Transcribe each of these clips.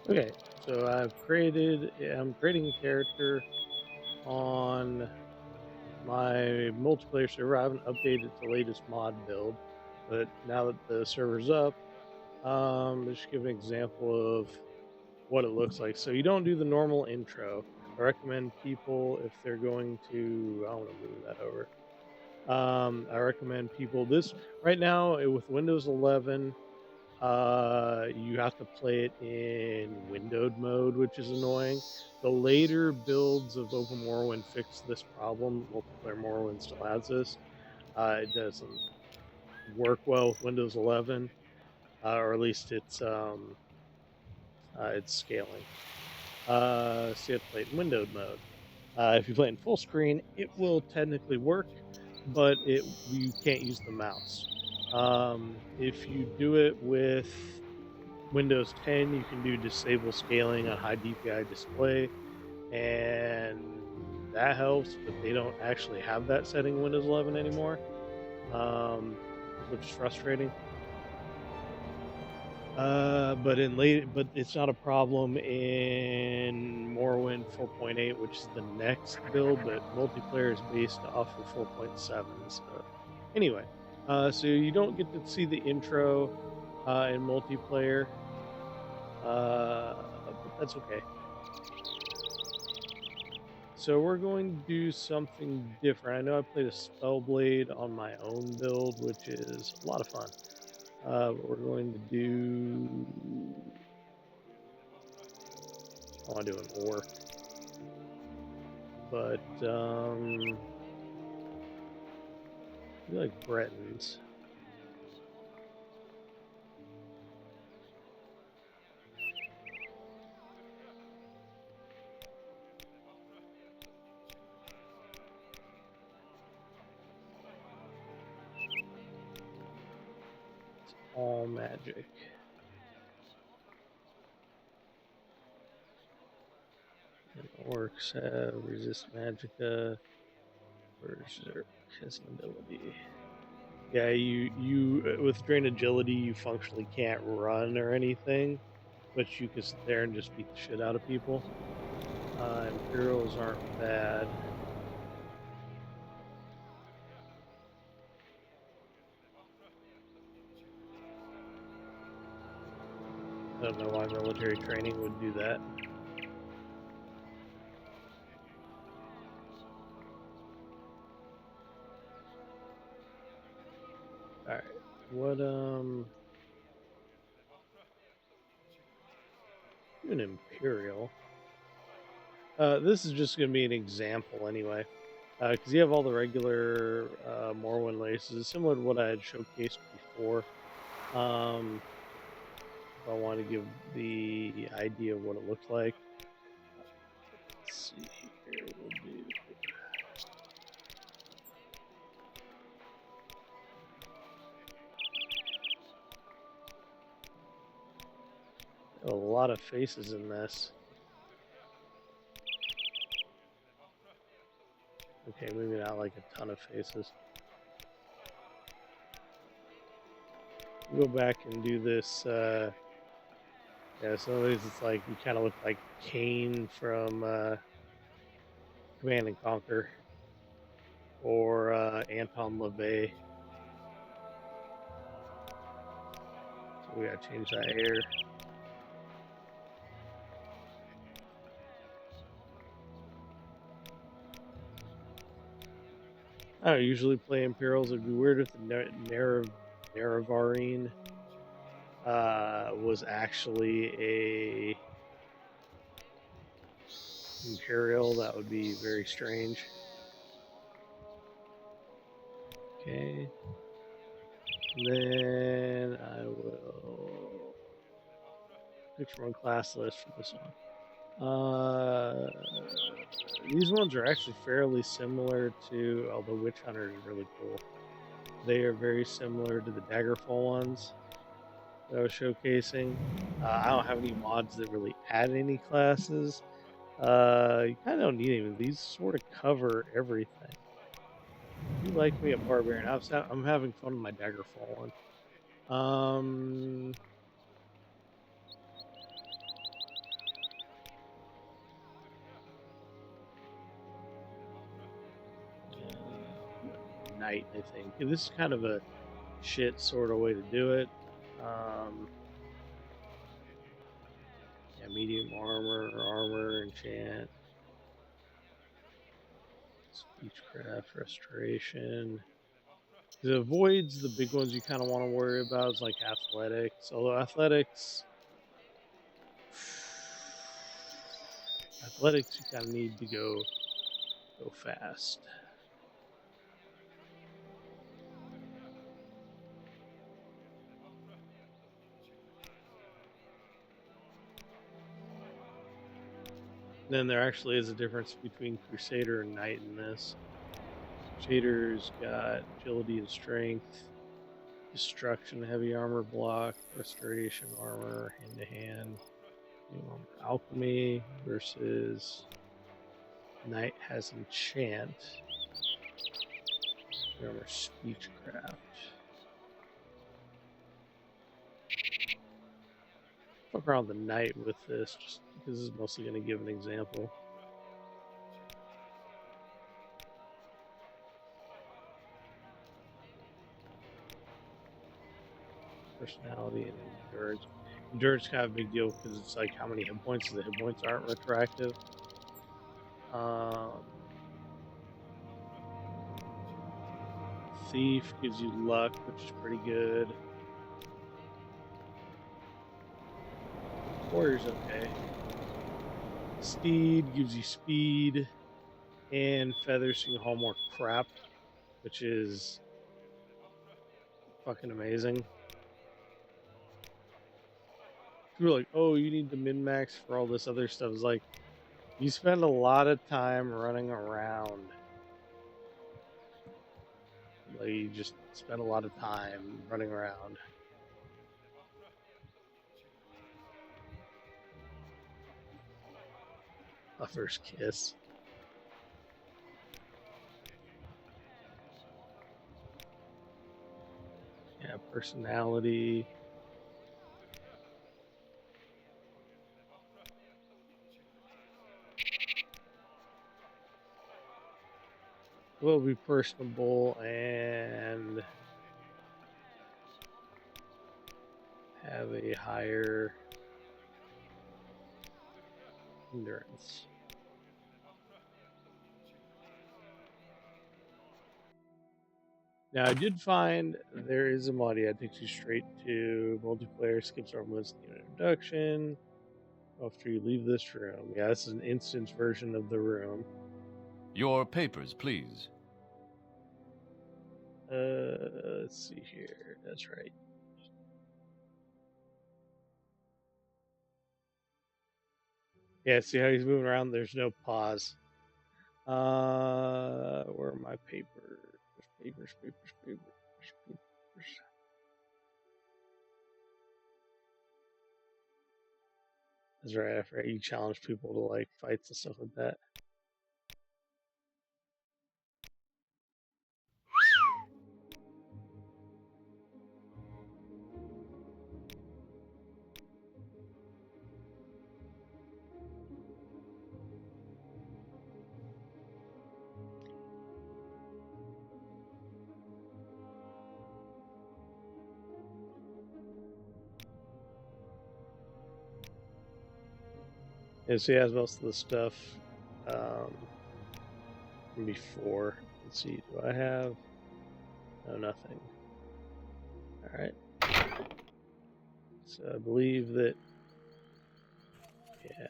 Okay, so I'm creating a character on my multiplayer server. I haven't updated the latest mod build, but now that the server's up, just give an example of what it looks like. So you don't do the normal intro. I recommend people if they're going to, I want to move that over. I recommend people this right now with Windows 11. You have to play it in windowed mode, which is annoying. The later builds of Open Morrowind fixed this problem. Multiplayer Morrowind still has this. It doesn't work well with Windows 11, or at least it's scaling. So you have to play it in windowed mode. If you play it in full screen, it will technically work, but you can't use the mouse. If you do it with Windows 10, you can do disable scaling on high DPI display, and that helps, but they don't actually have that setting in Windows 11 anymore, which is frustrating. But it's not a problem in Morrowind 4.8, which is the next build, but multiplayer is based off of 4.7. So anyway, so you don't get to see the intro in multiplayer, but that's okay. So we're going to do something different. I know I played a Spellblade on my own build, which is a lot of fun. But we're going to do. I want to do an orc, but I feel like Bretons. It's all magic. And orcs have resist magicka. Berserk has an ability. Yeah, you with drain agility, you functionally can't run or anything, but you can sit there and just beat the shit out of people. Imperials aren't bad. I don't know why military training would do that. Alright, what, an Imperial. This is just going to be an example anyway, because you have all the regular Morrowind races, similar to what I had showcased before. If I want to give the idea of what it looks like. Let's see here, we'll do. A lot of faces in this. Okay, maybe not like a ton of faces. Go back and do this. Yeah, some of these it's like you kind of look like Kane from Command and Conquer or Anton LaVey. So we gotta change that hair. I don't usually play Imperials. It'd be weird if the Naravarine was actually a Imperial. That would be very strange. Okay. And then I will pick from a class list for this one. These ones are actually fairly similar to, although Witch Hunter is really cool. They are very similar to the Daggerfall ones that I was showcasing. I don't have any mods that really add any classes. You kind of don't need any. These sort of cover everything. If you like me a barbarian, I'm having fun with my Daggerfall one. knight, I think. This is kind of a shit sort of way to do it. Yeah, medium armor, enchant, speechcraft, restoration. It avoids the big ones you kind of want to worry about, is like athletics. Although athletics you kind of need to go fast. Then there actually is a difference between Crusader and Knight in this. Crusader's got agility and strength, destruction, heavy armor block, restoration armor, hand to hand, alchemy, versus Knight has enchant, armor, speechcraft. Fuck around the Knight with this, just because this is mostly going to give an example. Personality and endurance. Endurance is kind of a big deal because it's like how many hit points. The hit points aren't retroactive. Thief gives you luck, which is pretty good. Warrior's okay. Steed gives you speed and feathers, so you can haul more crap, which is fucking amazing. People are like, oh, you need to min-max for all this other stuff. It's like, you spend a lot of time running around. Like, you just spend a lot of time running around. A first kiss. Yeah, personality. Will be personable and have a higher endurance. Now, I did find there is a mod that takes you straight to multiplayer, skips our introduction after you leave this room. Yeah, this is an instance version of the room. Your papers, please. Let's see here. That's right. Yeah, see how he's moving around? There's no pause. Where are my papers? Papers. That's right. I forgot you challenge people to like fights and stuff like that. And so he has most of the stuff from before. Let's see, do I have? No, nothing. Alright. So I believe that, yeah.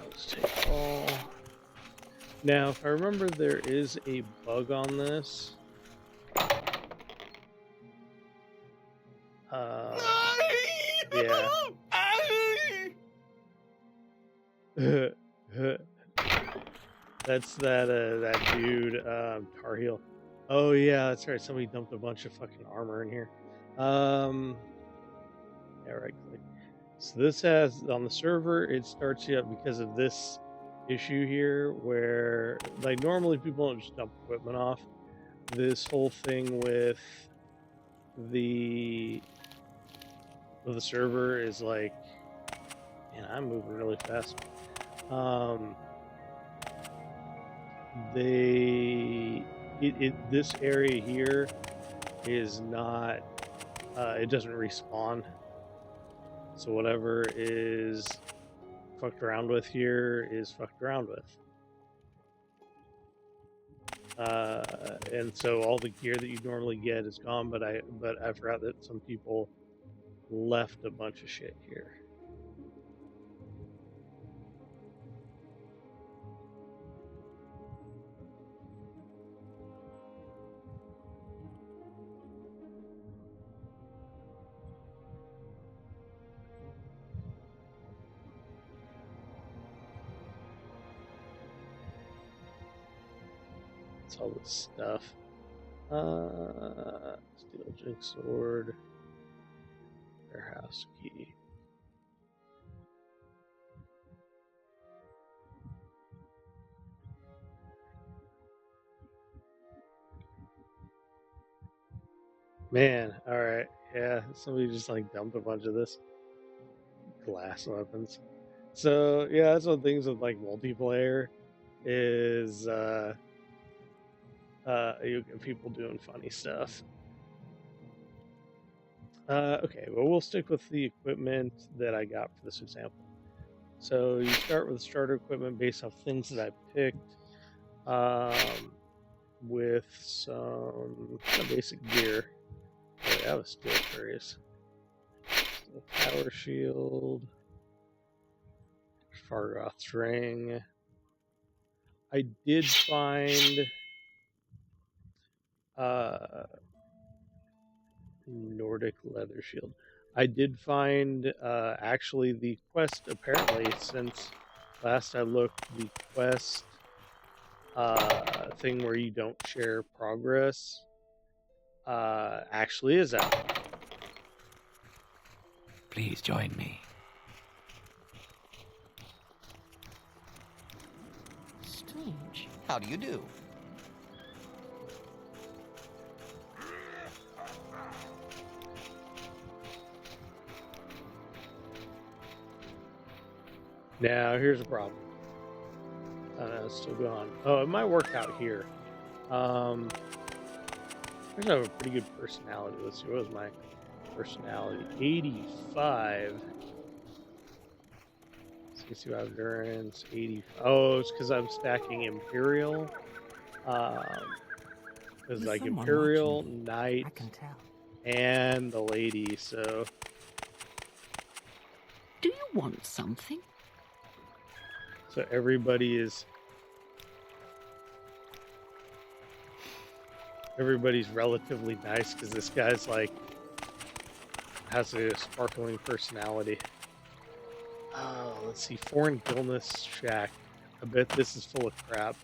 Let's take all. Now, if I remember, there is a bug on this. Yeah. That's that dude, Tar Heel. Oh yeah, that's right. Somebody dumped a bunch of fucking armor in here. Yeah, right click. So this has on the server. It starts you up because of this issue here, where like normally people don't just dump equipment off. This whole thing with the server is like, man, I'm moving really fast. This area here is not, it doesn't respawn. So whatever is fucked around with here is fucked around with. And so all the gear that you normally get is gone, but I forgot that some people left a bunch of shit here. It's all this stuff. Steel jig sword. Warehouse key. Man, alright. Yeah, somebody just like dumped a bunch of this glass weapons. So yeah, that's one of the things with like multiplayer is you get people doing funny stuff. Okay, well we'll stick with the equipment that I got for this example. So you start with starter equipment based off things that I picked, with some kind of basic gear. Oh, I have a steel furries. Steel power shield. Fargoth's ring. I did find Nordic leather shield. I did find actually the quest, apparently, since last I looked, the quest thing where you don't share progress actually is out. Please join me. Strange. How do you do? Now, here's the problem. It's still gone. Oh, it might work out here. I have a pretty good personality. Let's see, what was my personality? 85. CC endurance, 80. Oh, it's because I'm stacking Imperial. Because like Imperial, Knight, I can tell. and the lady, so. Do you want something? So everybody's relatively nice because this guy's like has a sparkling personality. Oh, let's see, foreign illness shack. I bet this is full of crap.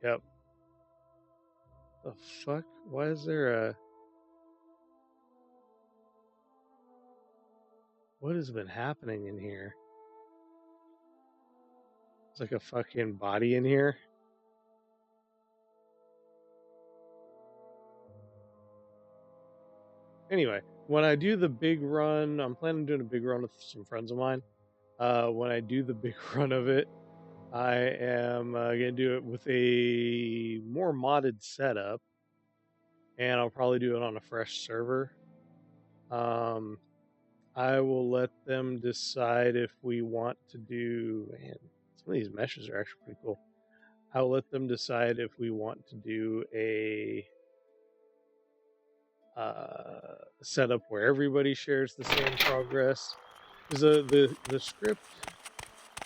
Yep. The fuck? Why is there a? What has been happening in here? It's like a fucking body in here. Anyway, when I do the big run, I'm planning on doing a big run with some friends of mine. When I do the big run of it, I am going to do it with a more modded setup, and I'll probably do it on a fresh server. I will let them decide if we want to do, man, some of these meshes are actually pretty cool. I'll let them decide if we want to do a setup where everybody shares the same progress. Because the script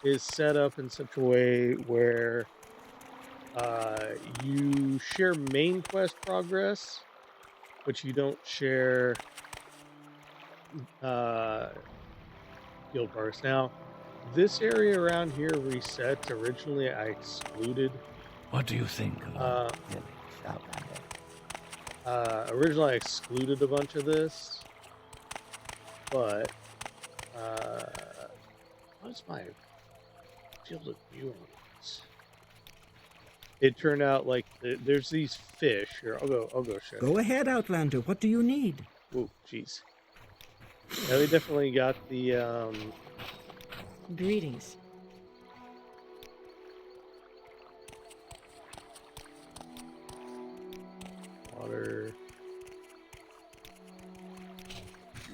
is set up in such a way where you share main quest progress, but you don't share guild progress. Now, this area around here resets. Originally, I excluded. What do you think of Originally, I excluded a bunch of this, but what's my field of view on this? it turned out like there's these fish here. I'll go show you. Go ahead, Outlander. What do you need? Whoa, jeez. Yeah, they definitely got the Greetings. water.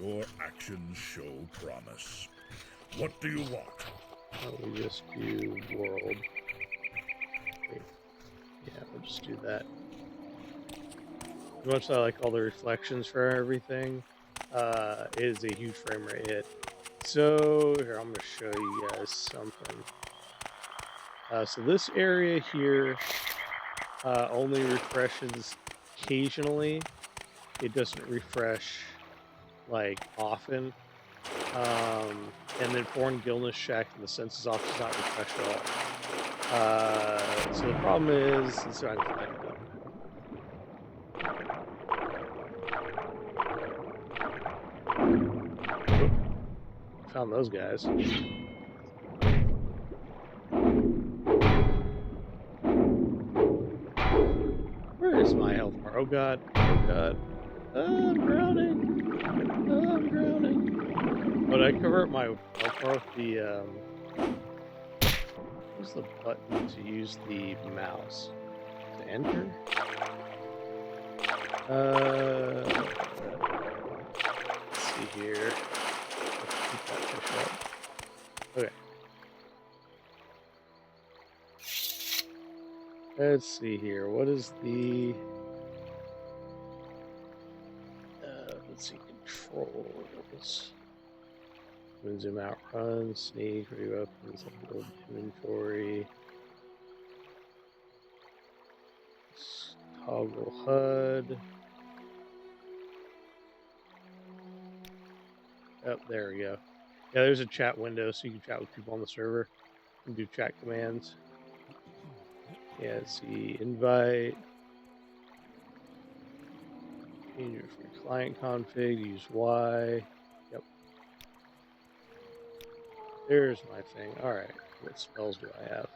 Your actions show promise. What do you want? We just do world. Okay. Yeah, we'll just do that. As much as I like all the reflections for everything, it is a huge frame rate hit. So here, I'm going to show you guys something. So this area here only refreshes occasionally. It doesn't refresh like often. And then Foreign Gilness Shack in the census office does not refresh at all. So the problem is, let's see if I can find it. Found those guys. Where is my health bar? Oh god. Oh god. I'm drowning. I'm drowning. But I cover up my health bar with the what's the button to use the mouse? To enter? Let's see here. Keep that fish up. Okay. Let's see here. What is the let's see, controls. Zoom out, run, sneak, ready weapons, build inventory. Toggle HUD. Oh, there we go. Yeah, there's a chat window so you can chat with people on the server and do chat commands. Yeah, see, invite. Change it from client config, use Y. Yep. There's my thing. Alright, what spells do I have?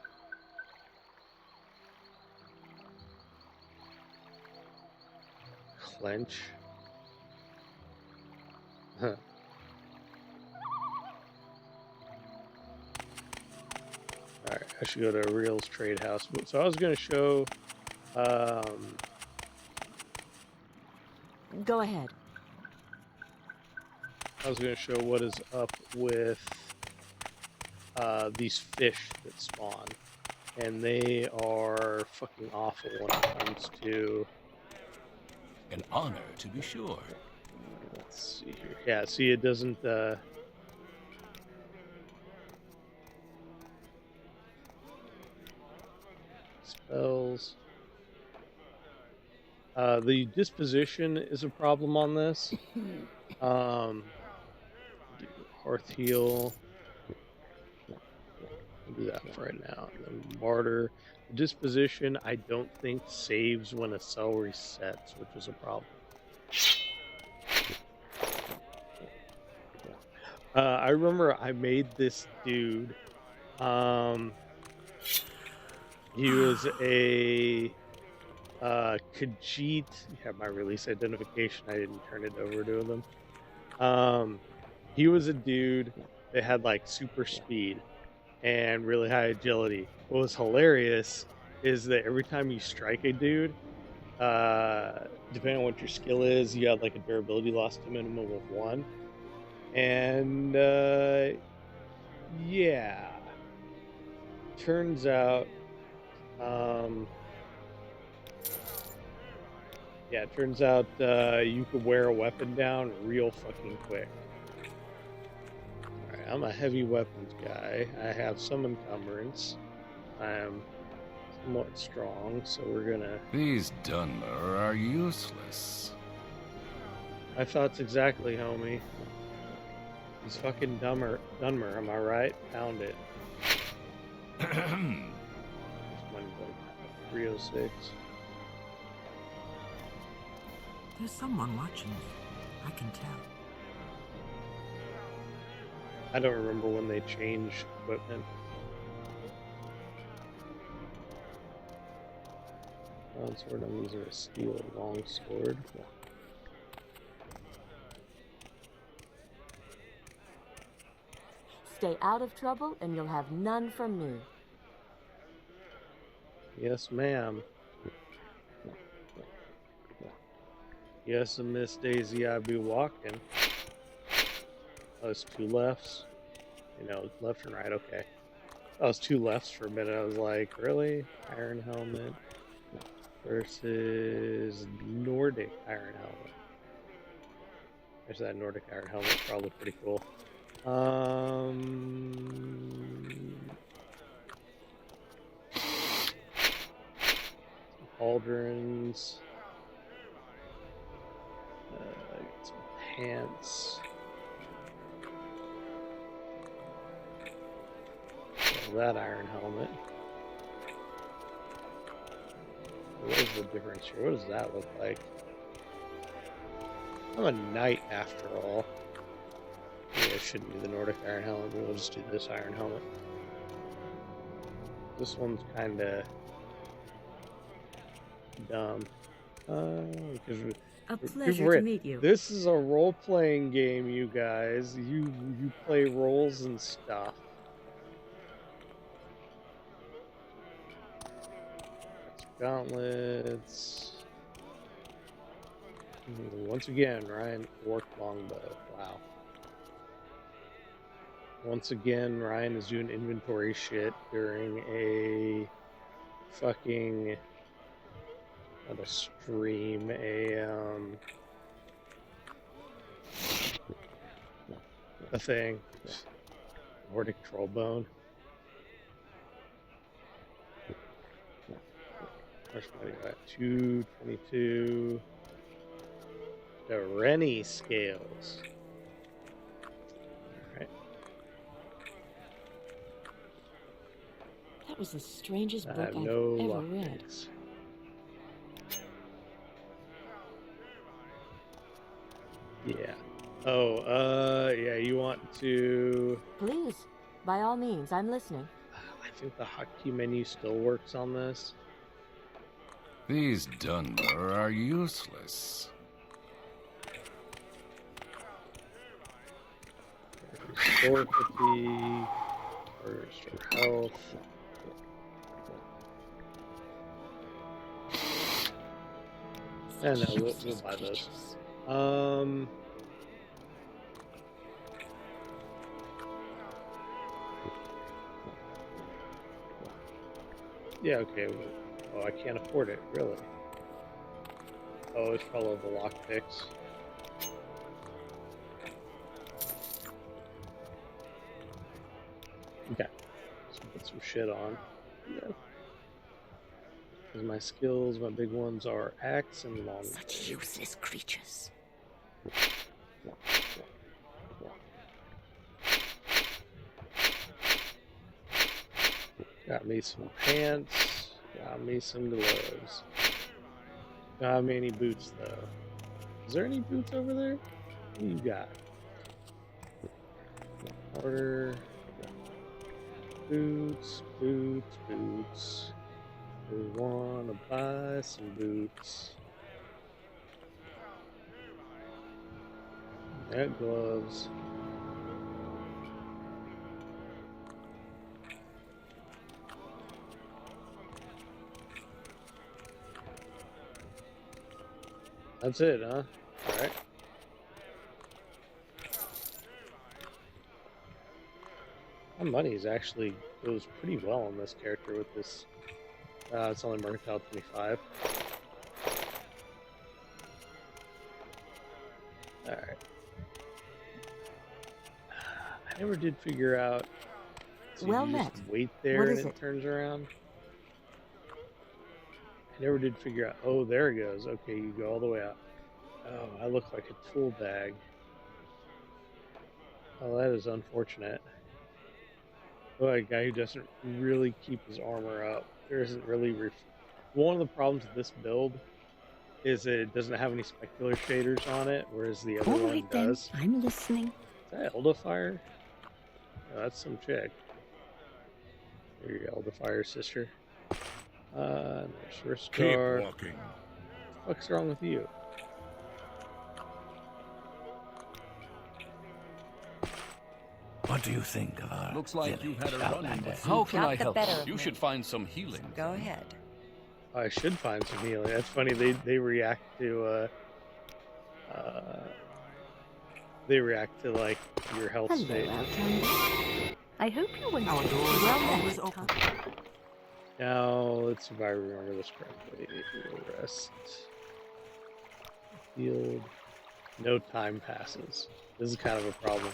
Clench. Huh. Alright, I should go to Reels Trade House. So I was going to show, Go ahead. I was going to show what is up with these fish that spawn. And they are fucking awful when it comes to... An honor, to be sure. Let's see here. Yeah, see, it doesn't... Spells. The disposition is a problem on this. Hearth heal. I'll do that for right now. And then barter. Disposition, I don't think saves when a cell resets, which is a problem. I remember I made this dude. He was a Khajiit. You have my release identification. I didn't turn it over to them. He was a dude that had like super speed and really high agility. What was hilarious is that every time you strike a dude, depending on what your skill is, you have like a durability loss to minimum of 1. And yeah, turns out, yeah, it turns out you could wear a weapon down real fucking quick. Alright, I'm a heavy weapons guy. I have some encumbrance. I am somewhat strong, so we're gonna... These Dunmer are useless. My thoughts exactly, homie. He's fucking Dunmer, am I right? Pound it. 306. There's someone watching me. I can tell. I don't remember when they changed equipment. Longsword, I'm using a steel longsword. Stay out of trouble and you'll have none from me. Yes, ma'am. Yes, and Miss Daisy, I be walking. Oh, it's two lefts. You know, left and right, okay. Oh, it's two lefts for a minute. I was like, really? Iron helmet versus Nordic iron helmet. There's that Nordic iron helmet, probably pretty cool. Pauldrons. Get some pants. That iron helmet. What is the difference here? What does that look like? I'm a knight after all. Maybe I shouldn't do the Nordic iron helmet, but we'll just do this iron helmet. This one's kinda dumb. Because A pleasure to meet you. this is a role-playing game, you guys. You play roles and stuff. Gauntlets. Once again, Ryan worked longbow. Wow. Once again, Ryan is doing inventory shit during a fucking not a stream, a thing. Nordic trollbone. Where's my at? 222. The Rennie scales. Alright. That was the strangest book I've No ever read. lockpicks. Yeah. Oh, yeah, you want to... Please, by all means, I'm listening. I think the hotkey menu still works on this. These Dunmer are useless. Restore fatigue, or restore health. No, we'll buy those. Yeah, okay. Oh, I can't afford it, really. Oh, it's probably the lockpicks. Okay. Let's put some shit on. Yeah. Because my skills, my big ones are axe and long. Such useless creatures. Got me some pants. Got me some gloves. Got me any boots though. Is there any boots over there? What do you got? Order. Boots, boots, boots. We wanna buy some boots. Got gloves. That's it, huh? Alright. My money actually goes pretty well on this character with this. It's only Mercantile 25. Alright. I never did figure out. So Well you met. just wait there What and is it it? turns around. I never did figure out. Oh, there it goes. Okay, you go all the way out. Oh, I look like a tool bag. Oh, that is unfortunate. Oh, a guy who doesn't really keep his armor up. There isn't really. One of the problems with this build is it doesn't have any specular shaders on it, whereas the other All one right then, does. I'm listening. Is that Elderfire? Oh, that's some chick. There you go, Elderfire sister. There's Keep Ristar. walking. What's wrong with you? What do you think of our Looks like you've had a run-in Outlander? with How food. can got I the help? better of You me. should find some healing. Go ahead. I should find some healing. That's funny. They react to like your health Hello, state. Outlander. I hope you're waiting. Our doors Well are met. always open. Now let's see if I remember this correctly. Rest. Field. No time passes. This is kind of a problem.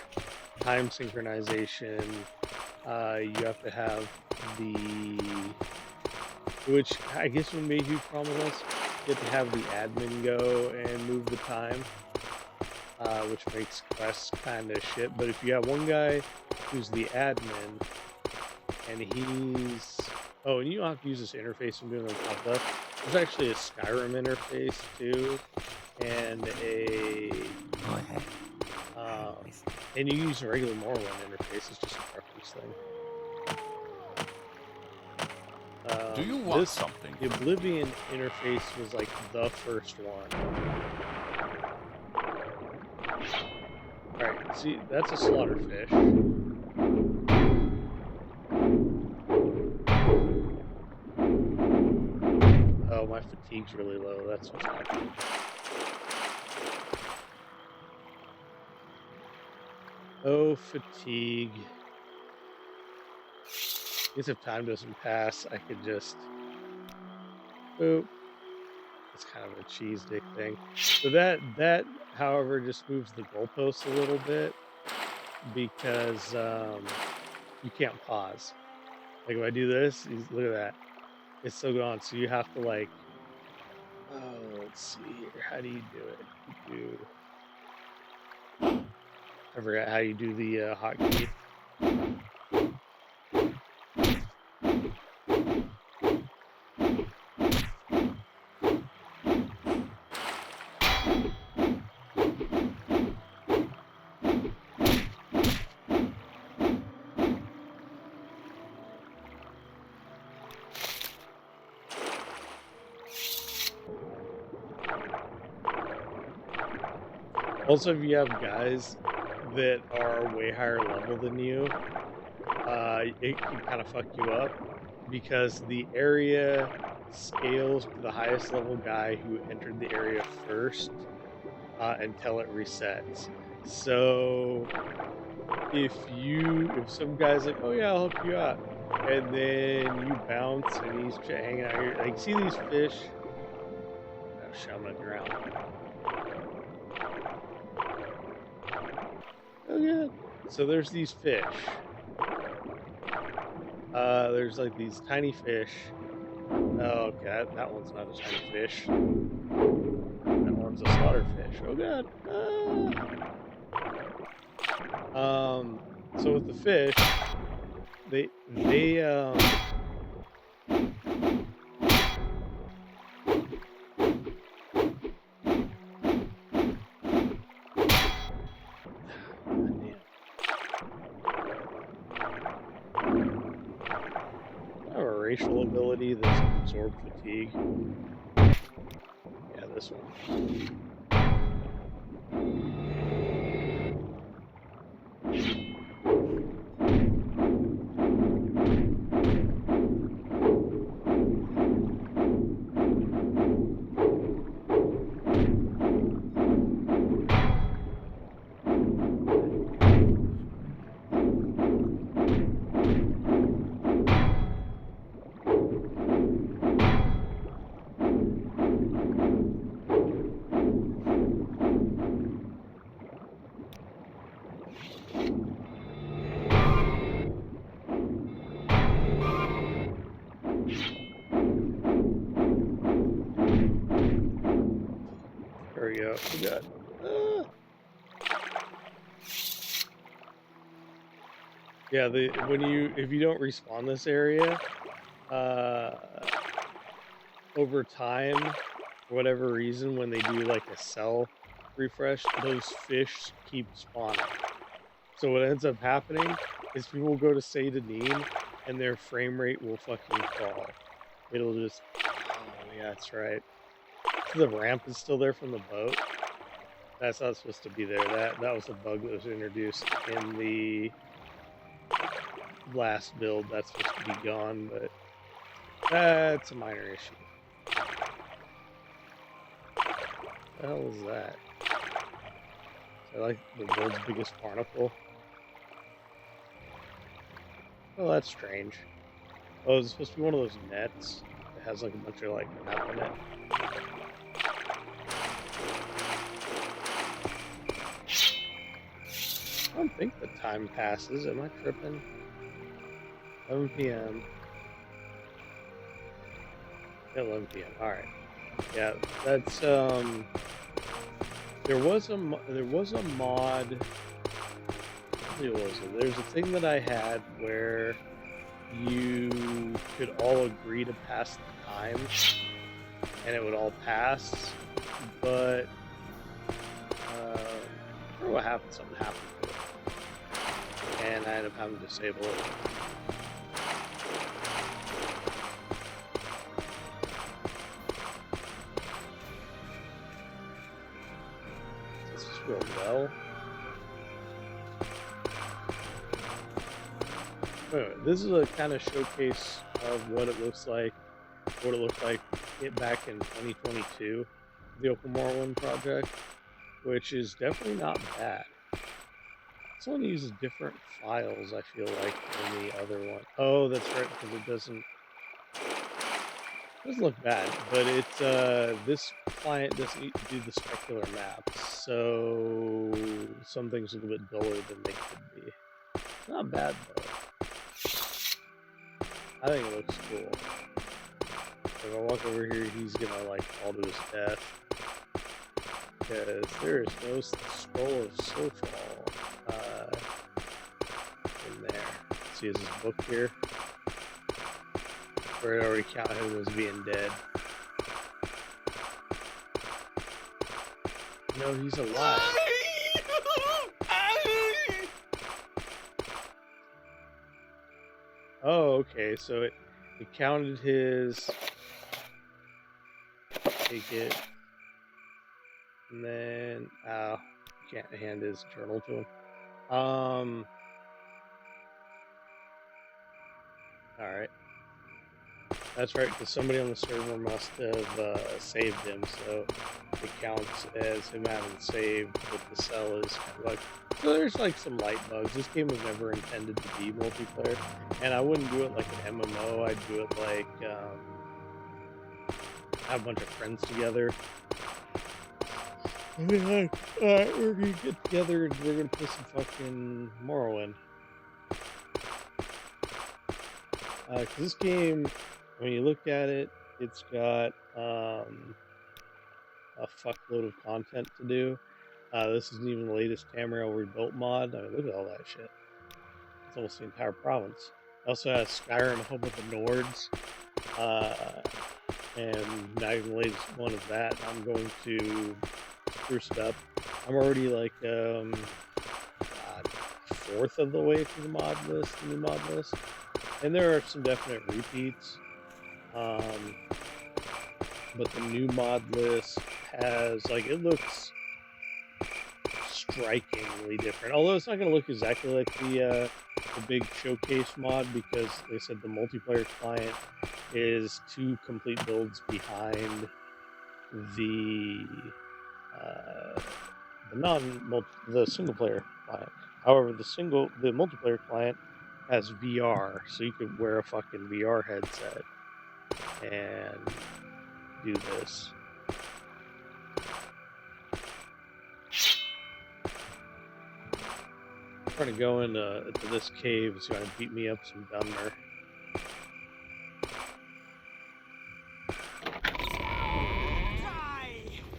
Time synchronization. You have to have which I guess would be a huge problem with us. You have to have the admin go and move the time, which makes quests kind of shit. But if you have one guy who's the admin, and and you don't have to use this interface I'm doing on top left. There's actually a Skyrim interface too, and Go ahead. and you use a regular Morrowind interface. It's just a preference thing. Do you want This something? the Oblivion interface was like the first one. Alright, see, that's a slaughterfish. Oh, my fatigue's really low. That's what's happening. Oh, fatigue. I guess if time doesn't pass, I could just... Boop. It's kind of a cheese dick thing. So that, however, just moves the goalposts a little bit because you can't pause. Like if I do this, look at that. It's still gone. So you have to like, let's see here. How do you do it? I forgot how you do the hotkey. Also, if you have guys that are way higher level than you, it can kind of fuck you up because the area scales to the highest level guy who entered the area first until it resets. So if some guy's like, oh yeah, I'll help you out, and then you bounce and he's hanging out here, like see these fish? Oh shit, I'm gonna drown. Oh good. So there's these fish. There's like these tiny fish. Oh okay, that one's not a tiny fish. That one's a slaughterfish. Oh god. So with the fish, they I have a racial ability that's absorb fatigue. Yeah, this one. There we go. We got. Yeah, if you don't respawn this area, over time, for whatever reason, when they do like a cell refresh, those fish keep spawning. So what ends up happening is people go to say to Neen, and their frame rate will fucking fall. It'll just. Oh, yeah, that's right. The ramp is still there from the boat. That's not supposed to be there. That was a bug that was introduced in the last build. That's supposed to be gone, but that's a minor issue. What the hell is that? Is that like the world's biggest barnacle? Oh, that's strange. Oh, it's supposed to be one of those nets that has like a bunch of like crap in it. I don't think the time passes. Am I tripping? 11 p.m. Yeah, 11 p.m. All right. Yeah, that's There was a mod. What was it? There's a thing that I had where you could all agree to pass the time, and it would all pass. But I don't know what happened. Something happened to it, and I ended up having to disable it. Does this feel well? This is a kind of showcase of what it looks like, back in 2022, the Open Morrowind project, which is definitely not bad. This one uses different files, I feel like, than the other one. Oh, that's right, because it doesn't look bad, but it's this client doesn't do the specular maps, so some things are a little bit duller than they could be. Not bad though. I think it looks cool. If I walk over here, he's gonna like fall to his death. Because there is no scroll of social in there. See his book here? Where it already counted him as being dead. No, he's alive. Oh, okay, so it counted his... Take it. And then... Oh, you can't hand his journal to him. Alright. That's right, because somebody on the server must have saved him, so it counts as him having saved, but the cell is kind of like... So there's like some light bugs. This game was never intended to be multiplayer, and I wouldn't do it like an MMO. I'd do it like have a bunch of friends together. I mean, like, alright, we're gonna get together and we're gonna play some fucking Morrowind. Because this game, when you look at it, it's got a fuckload of content to do. This isn't even the latest Tamriel Rebuilt mod. I mean, look at all that shit. It's almost the entire province. It also has Skyrim Home of the Nords. And not even the latest one of that. I'm going to spruce it up. I'm already like, fourth of the way through the mod list, the new mod list. And there are some definite repeats. But the new mod list has, like, it looks strikingly different. Although it's not going to look exactly like the big showcase mod, because they said the multiplayer client is 2 complete builds behind the single player client. However, the multiplayer client has VR, so you could wear a fucking VR headset and do this. I'm trying to go into this cave, so you want to beat me up some Dunmer.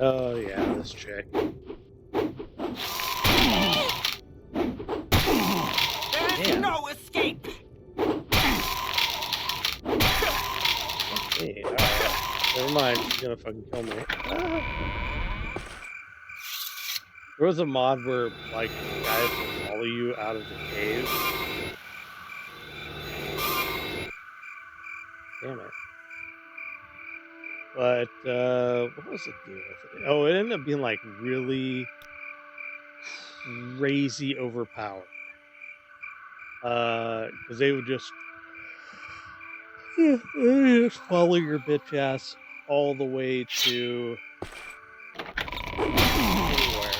Oh yeah, this chick. There's no escape. Hey, alright. Never mind, she's gonna fucking kill me. There was a mod where, like, guys would follow you out of the cave. Damn it. But what was the deal with it? Oh, it ended up being like really crazy overpowered. Because they would just follow your bitch ass all the way to anywhere.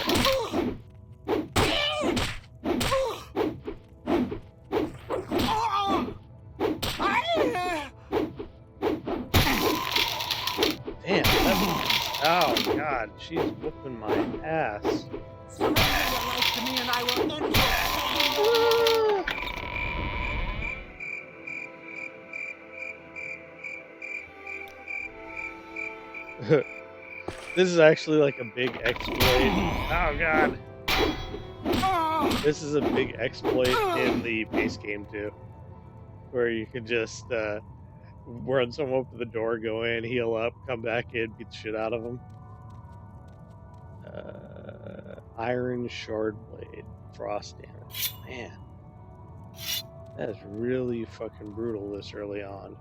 Damn, oh god, she's whooping my ass. Surrender your life to me and I will end your pain. This is actually like a big exploit. Oh god. This is a big exploit in the base game too. Where you can just run someone up to the door, go in, heal up, come back in, beat the shit out of them. Iron Shard Blade. Frost damage. Man. That is really fucking brutal this early on.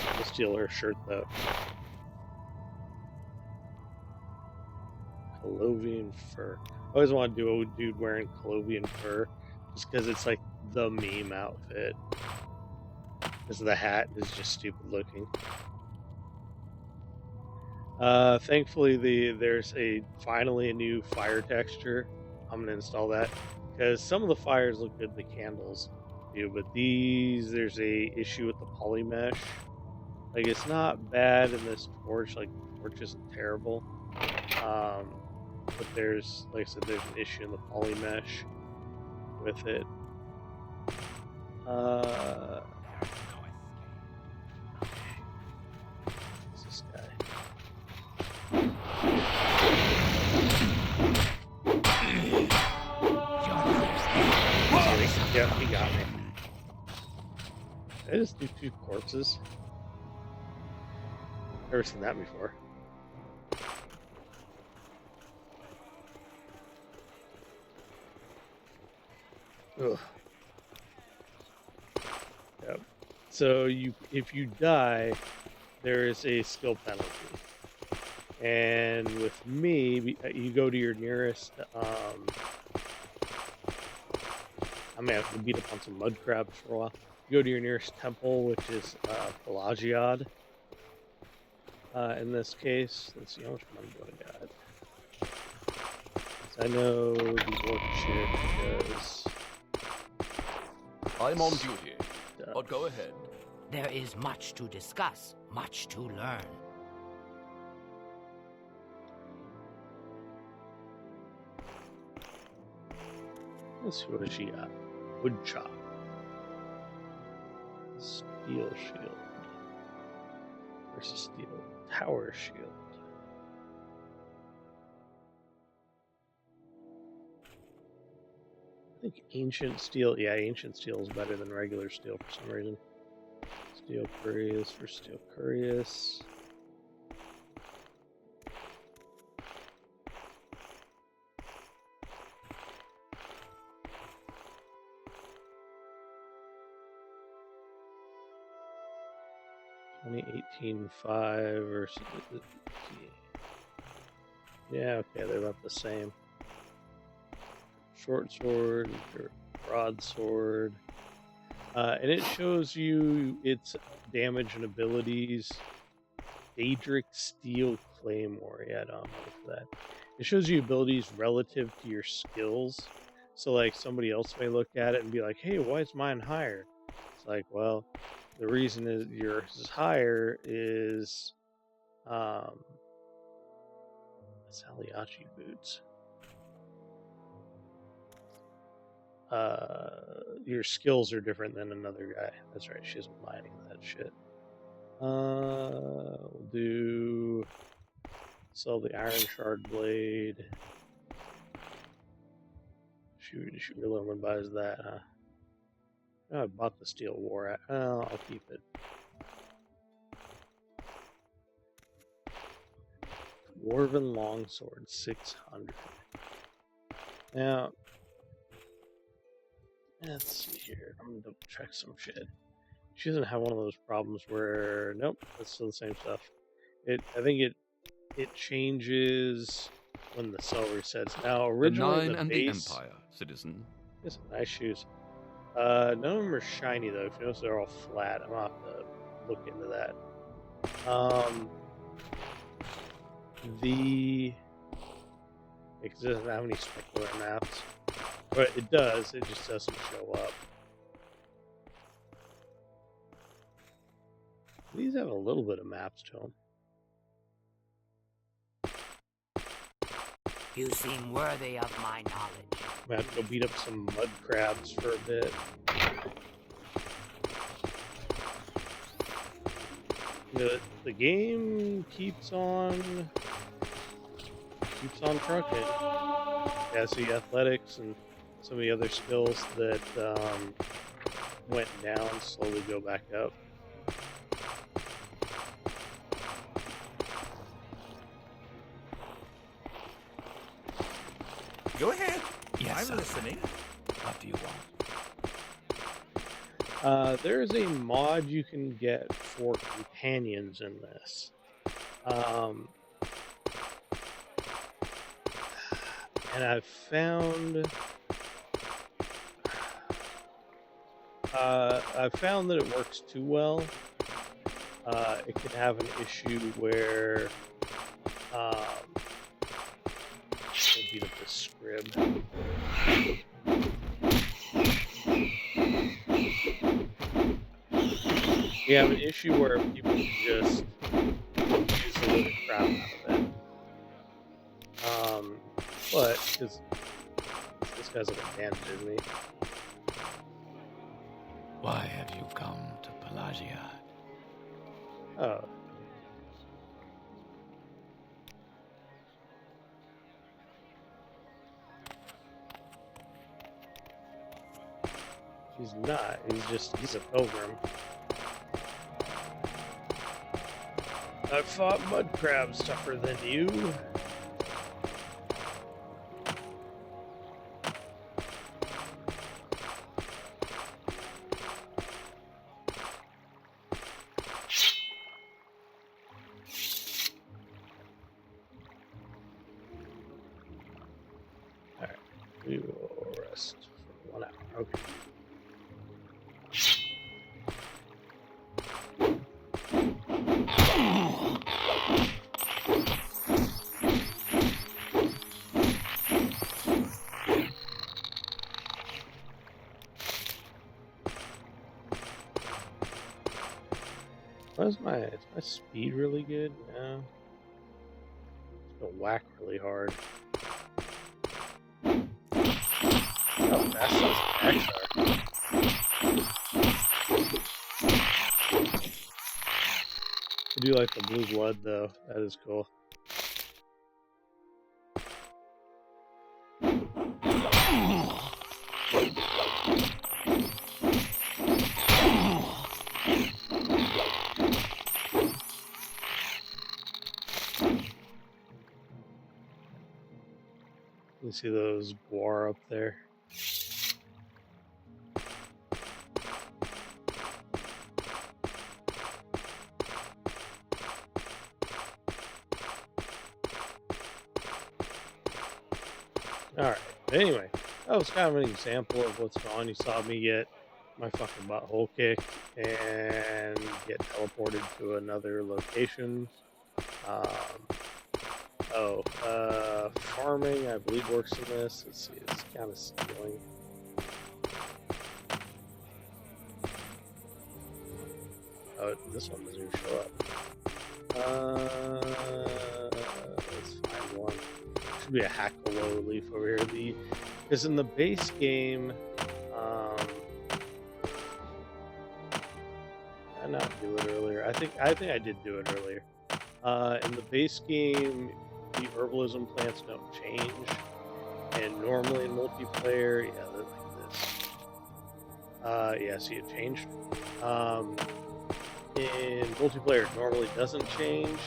I'll steal her shirt though. Colovian fur. I always want to do a dude wearing Colovian fur just because it's like the meme outfit. Because the hat is just stupid looking. Thankfully, there's finally a new fire texture. I'm gonna install that because some of the fires look good in the candles, too, but there's a issue with the poly mesh. Like it's not bad in this torch. Like the torch isn't terrible, but there's, like I said, there's an issue in the poly mesh with it. What's this guy? Yeah, he got me. Did I just do 2 corpses? Never seen that before. Ugh. Yep. So if you die, there is a skill penalty. And with me, you go to your nearest. I may have to beat up on some mud crabs for a while. You go to your nearest temple, which is Pelagiad. In this case, let's see how much money do I got. I know the orc shit does. I'm on duty, but go ahead. There is much to discuss, much to learn. Let's see, what does she got? Wood chop. Steel shield. Versus steel tower shield. I think ancient steel, yeah, ancient steel is better than regular steel for some reason. Steel Curious for Steel Curious. $2018.5 versus yeah, okay, they're about the same. Short sword, broadsword, and it shows you its damage and abilities. Daedric Steel Claymore, yeah, I don't know for that. It shows you abilities relative to your skills. So, like, somebody else may look at it and be like, "Hey, why is mine higher?" It's like, well, the reason is yours is higher is, Saliachi boots. Your skills are different than another guy. That's right, she isn't mining that shit. We'll sell the Iron Shard Blade. Shoot, really only buys that, huh? Oh, I bought the Steel War. I'll keep it. Dwarven Longsword, 600. Now, let's see here. I'm gonna double check some shit. She doesn't have one of those problems where nope, that's still the same stuff. I think it changes when the cell resets. Now, The originally Nine and the base, Empire, citizen. yes, nice shoes. None of them are shiny though. If you notice, they're all flat. I'm gonna have to look into that. Because it doesn't have any specular maps, but it does. It just doesn't show up. These have a little bit of maps to them. You seem worthy of my knowledge. I'm gonna have to go beat up some mud crabs for a bit. The game keeps on trucking. Yeah, so the athletics and some of the other skills that went down slowly go back up. Go ahead. Yes, I'm listening. What do you want? There is a mod you can get for companions in this. And I've found that it works too well. It can have an issue where I'll beat up this scrib. We have an issue where people just use the living crap out of it. But because this guy's like a bandit, isn't he? Why have you come to Pelagia? Oh. He's not. He's a pilgrim. I've fought mud crabs tougher than you. Alright, we will rest for 1 hour. Okay. Is my speed really good? No. It's gonna whack really hard. How fast those attacks are. I do like the blue blood though. That is cool. You see those guar up there? Alright, anyway, that was kind of an example of what's going on. You saw me get my fucking butthole kicked and get teleported to another location. Farming, I believe, works in this. Let's see, it's kind of stealing. Oh, this one doesn't even show up. Let's find one. Should be a hack-a-low leaf over here. Because in the base game, did I not do it earlier? I think I did do it earlier. In the base game, the herbalism plants don't change, and normally in multiplayer, yeah, they're like this. Yeah, see, it changed. In multiplayer, it normally doesn't change,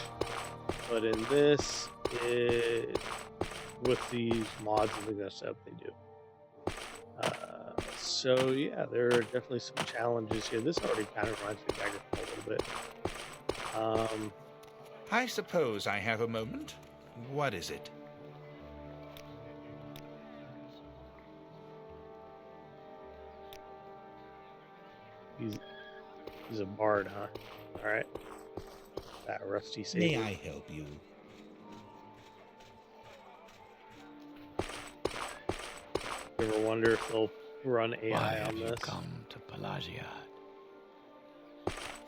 but in this, it with these mods and things like that they do. So yeah, there are definitely some challenges here. This already kind of reminds me of Daggerfall a little bit. I suppose I have a moment. What is it? He's a bard, huh? All right. That rusty saber. May I help you? You ever wonder if they'll run AI Why have on you this? come to Pelagia?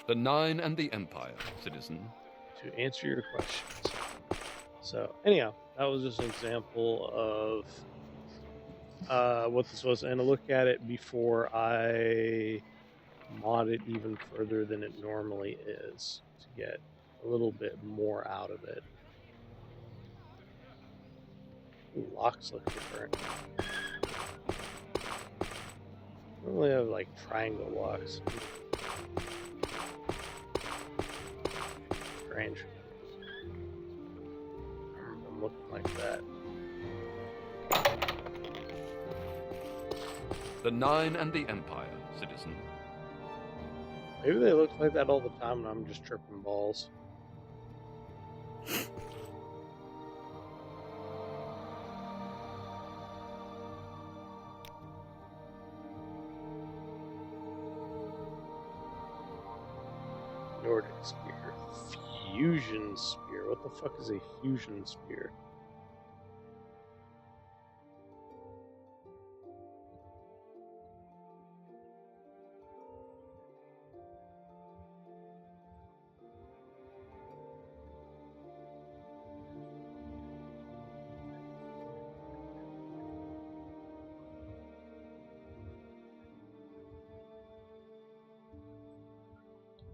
The Nine and the Empire, citizen. To answer your questions. So anyhow, that was just an example of what this was, and to look at it before I mod it even further than it normally is to get a little bit more out of it. Ooh, locks look different. Normally I have like triangle locks. Strange. I'm looking like that. The Nine and the Empire, citizen. Maybe they look like that all the time and I'm just tripping balls. Nordic spear. Fusion spear. What the fuck is a fusion spear?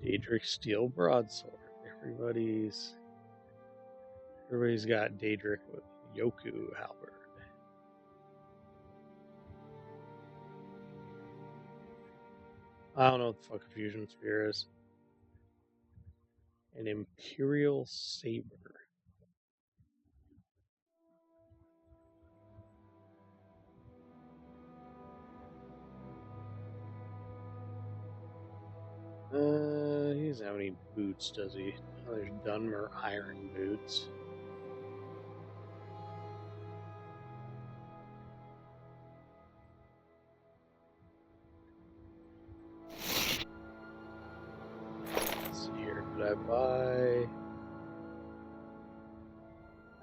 Daedric steel broadsword. Everybody's got Daedric with Yoku halberd. I don't know what the fuck a fusion spear is. An imperial saber. He doesn't have any boots, does he? Oh, there's Dunmer iron boots. Let's see here. Could I buy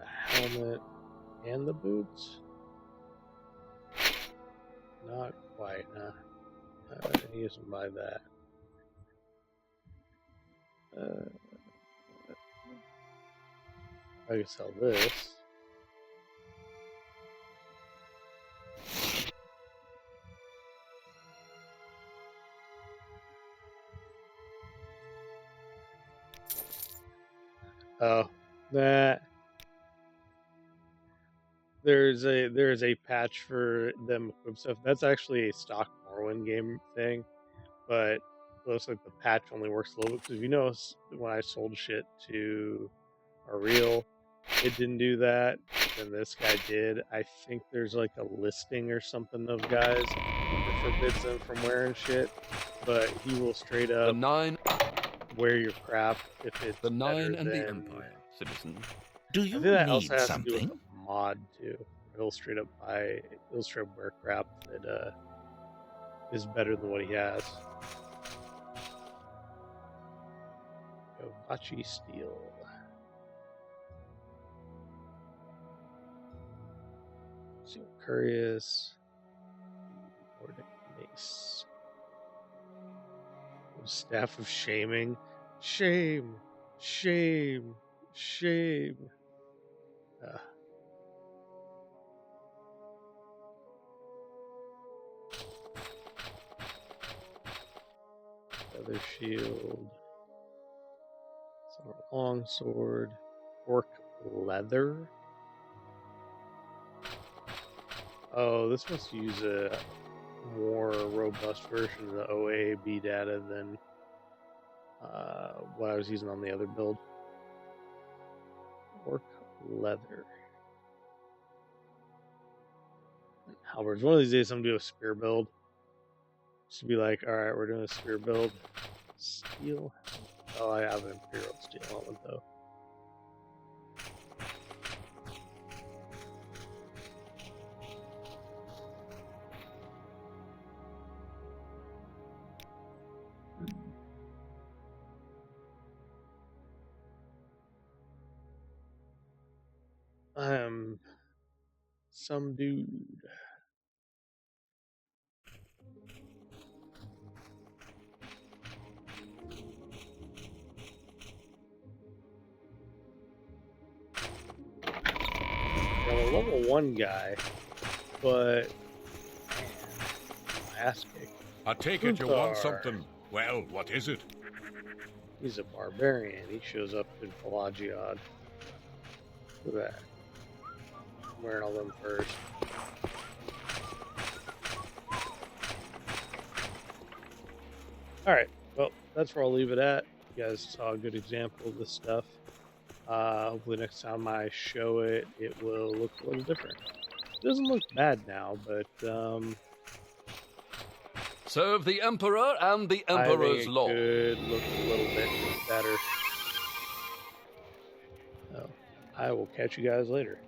a helmet and the boots? Not quite, huh? He doesn't buy that. I can sell this. Oh, that there's a patch for them equip stuff. That's actually a stock Morrowind game thing, but it looks like the patch only works a little bit because if you notice when I sold shit to Ariel, it didn't do that. And this guy did. I think there's like a listing or something of guys that forbids them from wearing shit, but he will straight up The Nine, wear your crap if it's the Nine and better the than. Empire, citizen. Do I you think that also need has to do with something? the mod too. He'll straight up wear crap that is better than what he has. Yovachi steel. Curious. Nordic mace. Staff of shaming. Shame. Shame. Shame. Feather shield. Long sword. Orc leather. Oh, this must use a more robust version of the OAB data than what I was using on the other build. Orc leather. halberds. One of these days I'm gonna do a spear build. Just be like, alright, we're doing a spear build. Steel. Oh, I have an Imperial Steel helmet though. I am some dude. I'm a level 1 guy, but my ass kicked. I take it you want something. Well, what is it? He's a barbarian. He shows up in Pelagiad. Look at that. I'm wearing all them first. Alright, well, that's where I'll leave it at. You guys saw a good example of this stuff. Hopefully next time I show it, it will look a little different. It doesn't look bad now, but Serve the Emperor and the Emperor's law. Could look a little bit better. So, I will catch you guys later.